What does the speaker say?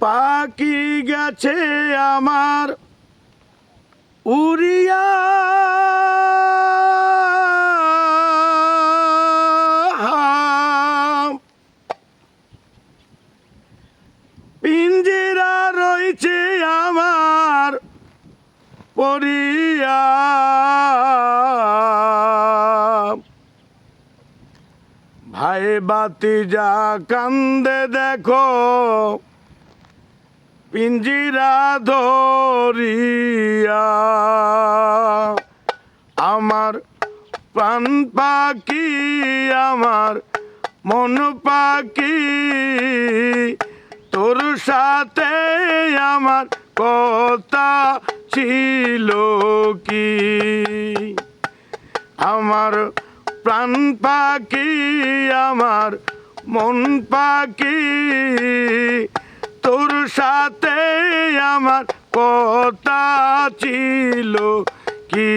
পাখি গেছে আমার উড়িয়া, পিঞ্জিরা রয়েছে আমার পড়িয়া। ভাই বাতিজা কান্দে দেখো পিঞ্জিরা ধরিয়া। আমার প্রাণ পাখি আমার মন পাখি, তোর সাথে আমার কথা ছিল কি। আমার প্রাণ পাখি আমার মন পাখি, তোর সাথে আমার কথা ছিল কি।